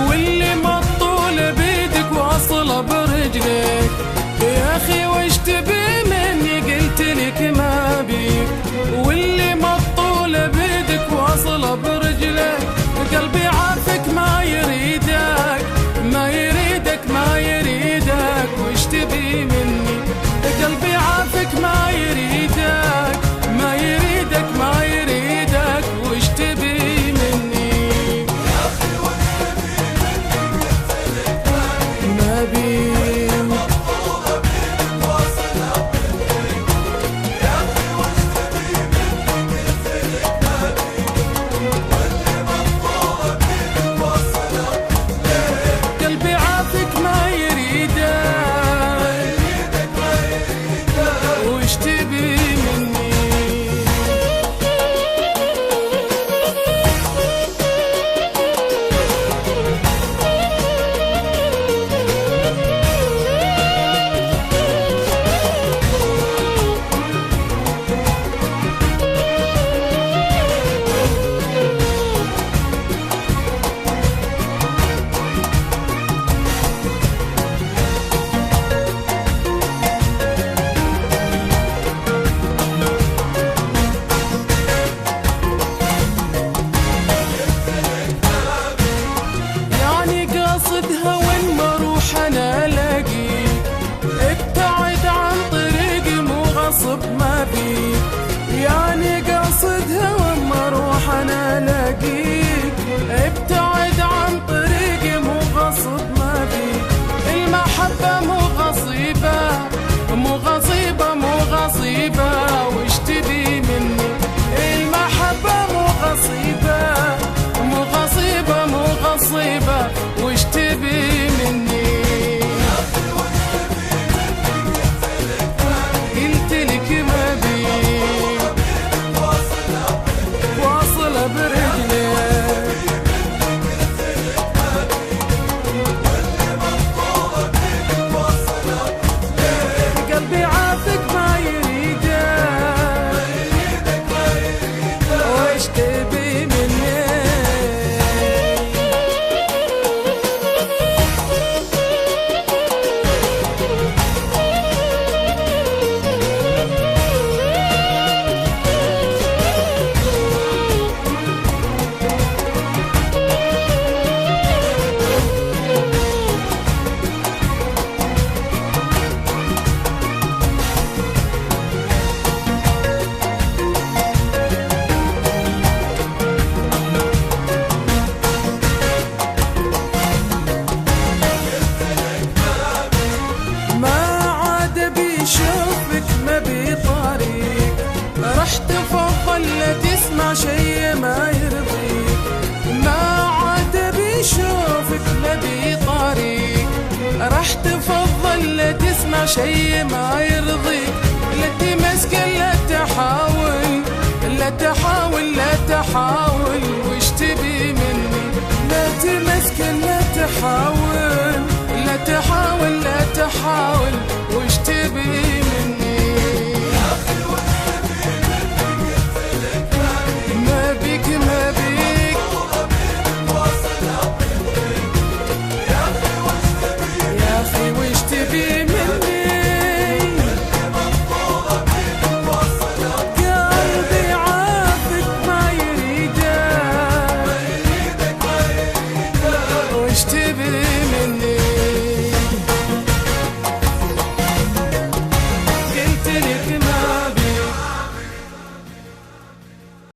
واللي مطول بيدك واصله برجلك. يا اخي وش تبي مني قلتلك ما بيك، واللي مطول بيدك واصله برجلك. قلبي عارفك ما يريدك ما يريدك ما يريدك، وش تبي مني؟ قلبي عارفك ما يريدك ما يريدك ما يريدك، وش تبي مني؟ قلبي عافك ما يريدك وش تبي مني؟ قاصدها وين ما اروح انا الاقيك، ابتعد عن طريقي مو غصب ما بيك. يعني قاصدها وين ما اروح انا الاقيك، ابتعد عن طريقي مو غصب ما بيك. المحبة مو غصيبة مو غصيبة مو غصيبة، وش تبي مني؟ المحبة مو غصيبة مو غصيبة مو غصيبة، وش تبي مني؟ قلتلك ما بيك واصلة برجلك. قلبي عافك ما يريدك وش تبي مني؟ تسمع شي ما يرضيك، ما عاد بيشوفك ما بيطاريك. راح تفضل لا تسمع شي ما يرضيك، لا تمسك لا تحاول لا تحاول لا تحاول.